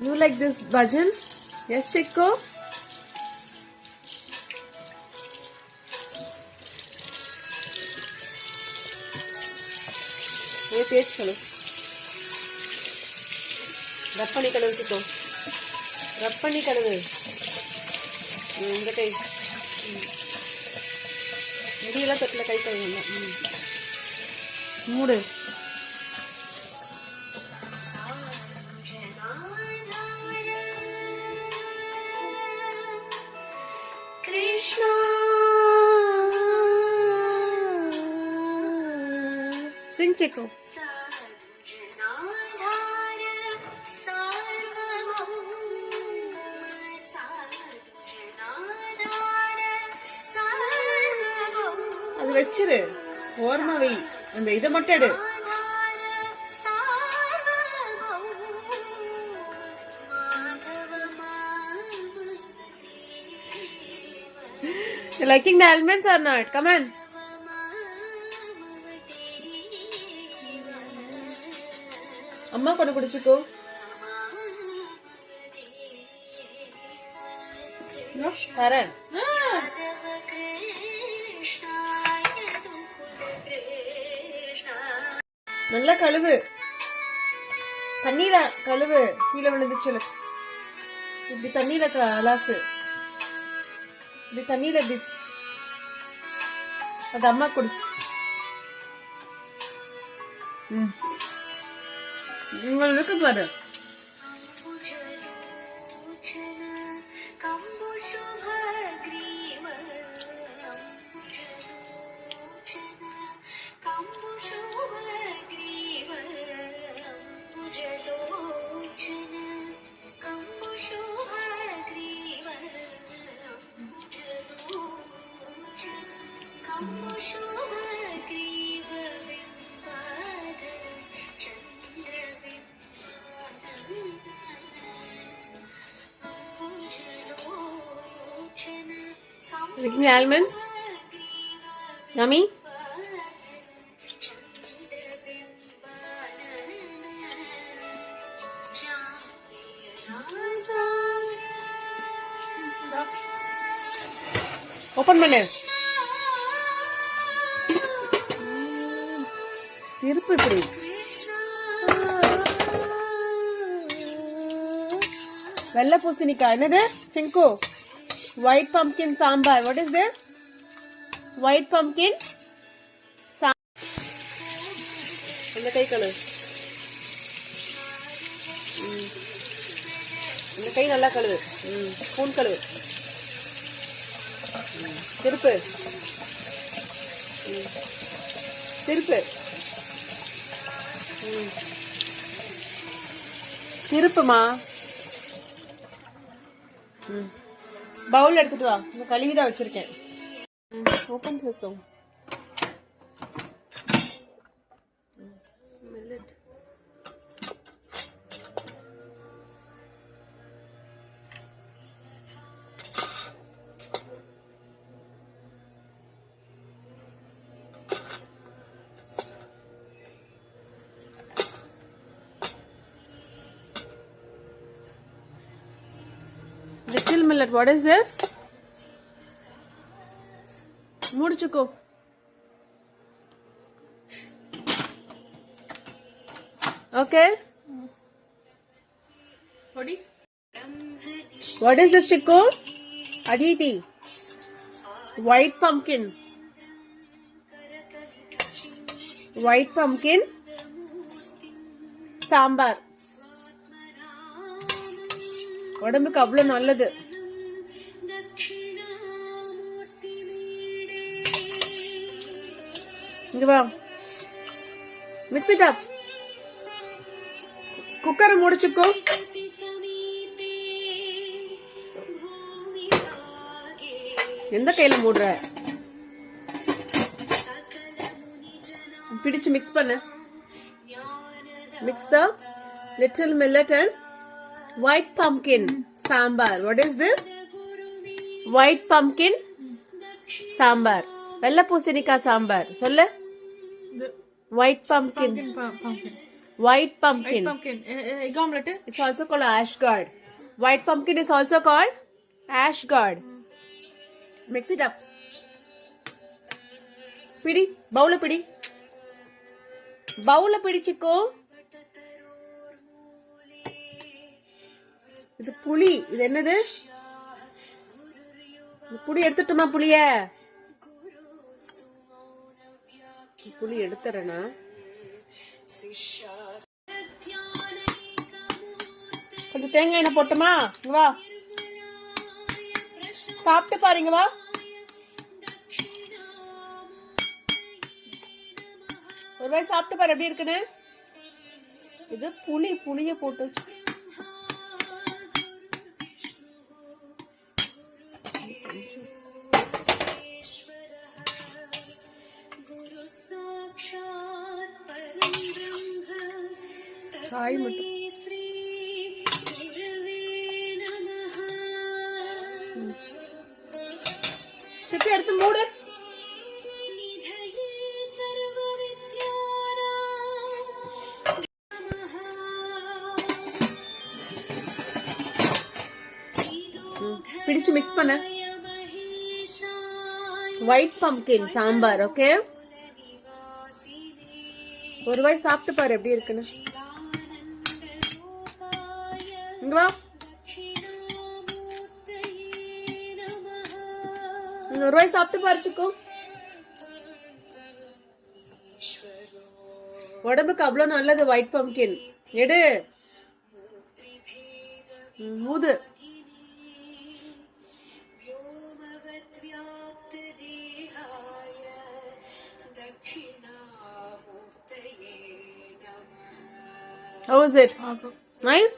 You like this bhajan? Yes, Chico? ये तेज करो रप्पनी colour Chico रप्पनी colour இந்த கை முடியெல்லாம் தொட்டில் கை கழுவுங்க மூடு கிருஷ்ணா Sing, Chico. அது வெச்சிரு ஓரமா வை அந்த இத மட்டும் எடு You liking the elements or not? Come on. அம்மா கொண்டு குடிச்சுக்கோ தரேன் நல்லா கழுவு தண்ணீர கழுவு கீழே விழுந்துச்சு இப்படி தண்ணீர அலாசு இப்படி தண்ணீர இப்படி அது அம்மா கொடு உங்களுக்கு பாரு Licking the almonds? Yummy? Open பண்ணு திருப்பு இப்படி வெள்ளை பூசணிக்காய் என்னது சிங்கு white pumpkin sambar. What is this? White pumpkin sambar. இந்த கை கழுவு இந்த கை நல்லா கழுவு ஸ்பூன் கழுவு திருப்பு திருப்பு திருப்புமா பவுல் எடுத்துட்டு வா இந்த கழுவிதான் வச்சிருக்கேன் open first millet Little millet, what is this? Mudichuko. Okay. What is this, Chico? Aditi. White pumpkin. White pumpkin. Sambar. உடம்புக்கு அவ்வளவு நல்லது இங்க வா மிக்ஸ் இட் அப் குக்கரை முடிச்சுக்கோ எந்த கையில மூடுற பிடிச்சு மிக்ஸ் பண்ணு mix the little millet and white pumpkin sambar. What is this? White pumpkin sambar. வெள்ளை பூசணிக்காய் சாம்பார் சொல்லு. White pumpkin. White pumpkin. White pumpkin. Egg omelette. It's also called Ashgard. White pumpkin is also called Ashgard. Mix it up. Pidi. Bowl pidi. Bowl pidi chico. இது புளி. இது என்னது? புளி எடுத்துட்டுமா புளிய? புளி எடுத்துறேனா? கொஞ்சம் தேங்காய் எண்ணெய் போட்டுமா? வா. சாப்பிட்டு பாருங்க வா. ஒரு வாய் சாப்பிட்டு பாரு எப்படி இருக்குன்னு. இது புளிய போட்டு காய் மட்டும் சிப்பி எடுத்து மூடு. பிடிச்சு மிக்ஸ் பண்ண. White pumpkin sambar. ஓகே, ஒரு வாய் சாப்பிட்டு பாரு எப்படி இருக்குன்னு. இங்க வா. ஒரு வாய் சாப்பிட்டு பாருச்சுக்கும். உடம்புக்கு அவ்வளவு நல்லது ஒயிட் பம்ப்கின். எடு ஊது. How was it? Nice?